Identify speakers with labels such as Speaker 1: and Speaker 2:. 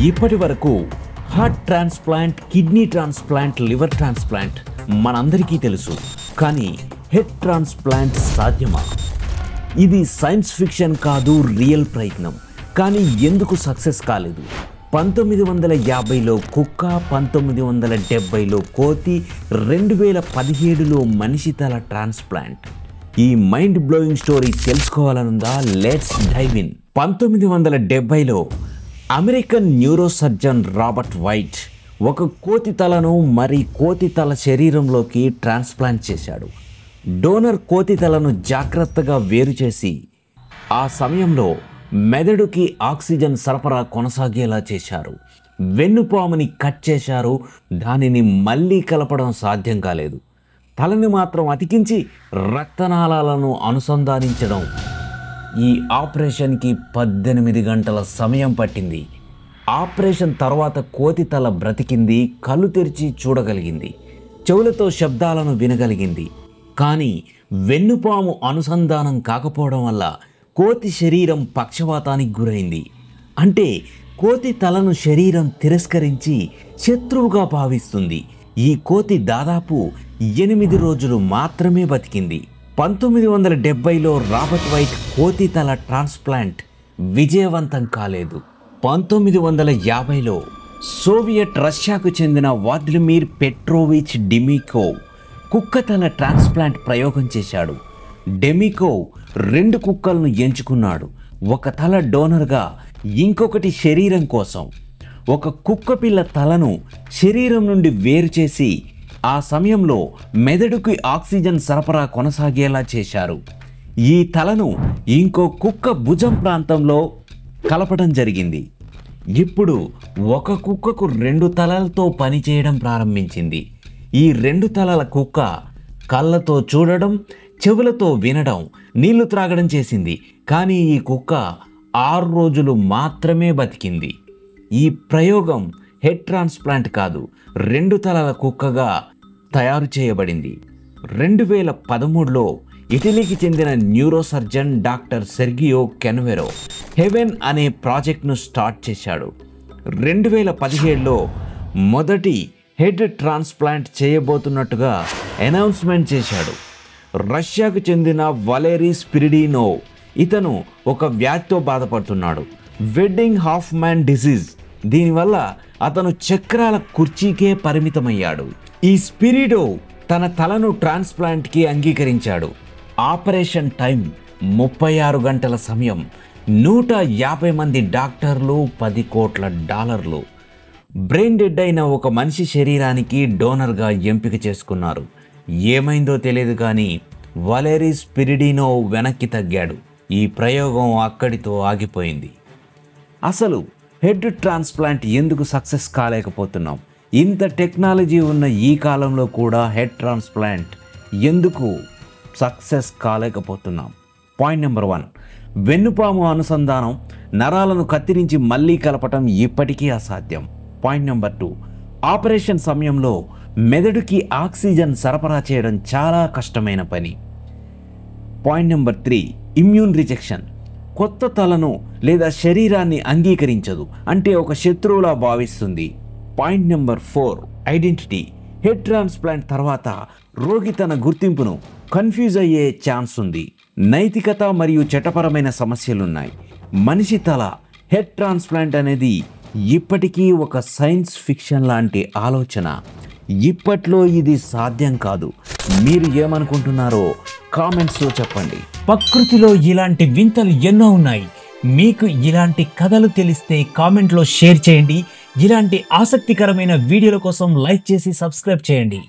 Speaker 1: ఇప్పటి వరకు heart transplant, kidney transplant, liver transplant మనందరికీ తెలుసు. కానీ హెడ్ ట్రాన్స్ప్లాంట్ సాధ్యమా? ఇది సైన్స్ ఫిక్షన్ కాదు, రియల్ ప్రయత్నం. కానీ ఎందుకు సక్సెస్ కాలేదు? 1950లో కుక్క, 1970లో కోతి, 2017లో మనిషి తల ట్రాన్స్ప్లాంట్. ఈ మైండ్ బ్లోయింగ్ స్టోరీ తెలుసుకోవాలనుందా? Let's dive in. 1970లో American neuro surgeon Robert White ఒక కోతి తలను మరి కోతి తల శరీరంలోకి ట్రాన్స్ప్లాంట్ చేశాడు. డోనర్ కోతి తలను జాగ్రత్తగా వేరు చేసి ఆ సమయంలో మెదడుకి ఆక్సిజన్ సరఫరా కొనసాగేలా చేశారు. వెన్నుపాముని కట్ చేశారు. దానిని మళ్ళీ కలపడం సాధ్యం కాలేదు. తలని మాత్రం అతికించి రక్తనాళాలను అనుసంధానించడం. ఈ ఆపరేషన్కి 18 గంటల సమయం పట్టింది. ఆపరేషన్ తర్వాత కోతి తల బ్రతికింది, కళ్ళు తెరిచి చూడగలిగింది, చెవులతో శబ్దాలను వినగలిగింది. కానీ వెన్నుపాము అనుసంధానం కాకపోవడం వల్ల కోతి శరీరం పక్షవాతానికి గురైంది. అంటే కోతి తలను శరీరం తిరస్కరించి శత్రువుగా భావిస్తుంది. ఈ కోతి దాదాపు 8 రోజులు మాత్రమే బతికింది. 1970లో రాబర్ట్ వైట్ కోతి తల ట్రాన్స్ప్లాంట్ విజయవంతం కాలేదు. 1950లో సోవియట్ రష్యాకు చెందిన వ్లాదిమిర్ పెట్రోవిచ్ డెమికోవ్ కుక్క తల ట్రాన్స్ప్లాంట్ ప్రయోగం చేశాడు. డెమికోవ్ 2 కుక్కలను ఎంచుకున్నాడు. ఒక తల డోనర్గా, ఇంకొకటి శరీరం కోసం. ఒక కుక్క పిల్ల తలను శరీరం నుండి వేరు చేసి ఆ సమయంలో మెదడుకి ఆక్సిజన్ సరఫరా కొనసాగేలా చేశారు. ఈ తలను ఇంకో కుక్క భుజం ప్రాంతంలో కలపడం జరిగింది. ఇప్పుడు ఒక కుక్కకు 2 తలలతో పనిచేయడం ప్రారంభించింది. ఈ 2 తలల కుక్క కళ్ళతో చూడడం, చెవులతో వినడం, నీళ్లు త్రాగడం చేసింది. కానీ ఈ కుక్క 6 రోజులు మాత్రమే బతికింది. ఈ ప్రయోగం హెడ్ ట్రాన్స్ప్లాంట్ కాదు, 2 తలల కుక్కగా తయారు చేయబడింది. 2013లో ఇటలీకి చెందిన neuro surgeon doctor Sergio Canavero HEAVEN అనే ప్రాజెక్ట్ను స్టార్ట్ చేశాడు. 2017లో మొదటి హెడ్ ట్రాన్స్ప్లాంట్ చేయబోతున్నట్టుగా అనౌన్స్మెంట్ చేశాడు. రష్యాకు చెందిన వలేరీ స్పిరిడినోవ్, ఇతను ఒక వ్యాధితో బాధపడుతున్నాడు, వెడ్డింగ్ హాఫ్మ్యాన్ డిసీజ్. దీనివల్ల అతను చక్రాల కుర్చీకే పరిమితమయ్యాడు. ఈ స్పిరిడోవ్ తన తలను ట్రాన్స్ప్లాంట్కి అంగీకరించాడు. ఆపరేషన్ టైం 36 గంటల సమయం, 150 మంది డాక్టర్లు, $10 కోట్ల. బ్రెయిన్ డెడ్ అయిన ఒక మనిషి శరీరానికి డోనర్గా ఎంపిక చేసుకున్నారు. ఏమైందో తెలియదు కానీ వలేరీ స్పిరిడినోవ్ వెనక్కి తగ్గాడు. ఈ ప్రయోగం అక్కడితో ఆగిపోయింది. అసలు హెడ్ ట్రాన్స్ప్లాంట్ ఎందుకు సక్సెస్ కాలేకపోతున్నాం? ఇంత టెక్నాలజీ ఉన్న ఈ కాలంలో కూడా హెడ్ ట్రాన్స్ప్లాంట్ ఎందుకు సక్సెస్ కాలేకపోతున్నాం? పాయింట్ నెంబర్ 1, వెన్నుపాము అనుసంధానం, నరాలను కత్తిరించి మళ్ళీ కలపటం ఇప్పటికీ అసాధ్యం. పాయింట్ నెంబర్ 2, ఆపరేషన్ సమయంలో మెదడుకి ఆక్సిజన్ సరఫరా చేయడం చాలా కష్టమైన పని. Point number 3, immune rejection. కొత్త తలను లేదా శరీరాన్ని అంగీకరించదు, అంటే ఒక శత్రువులా భావిస్తుంది. Point number 4, identity. Head transplant తర్వాత రోగి తన గుర్తింపును కన్ఫ్యూజ్ అయ్యే ఛాన్స్ ఉంది. నైతికత మరియు చట్టపరమైన సమస్యలున్నాయి. మనిషి తల హెడ్ ట్రాన్స్ప్లాంట్ అనేది ఇప్పటికీ ఒక సైన్స్ ఫిక్షన్ లాంటి ఆలోచన. ఇప్పట్లో ఇది సాధ్యం కాదు. మీరు ఏమనుకుంటున్నారో కామెంట్స్లో చెప్పండి. ప్రకృతిలో ఇలాంటి వింతలు ఎన్నో ఉన్నాయి. మీకు ఇలాంటి కథలు తెలిస్తే కామెంట్లో షేర్ చేయండి. ఇలాంటి ఆసక్తికరమైన వీడియోల కోసం లైక్ చేసి సబ్స్క్రైబ్ చేయండి.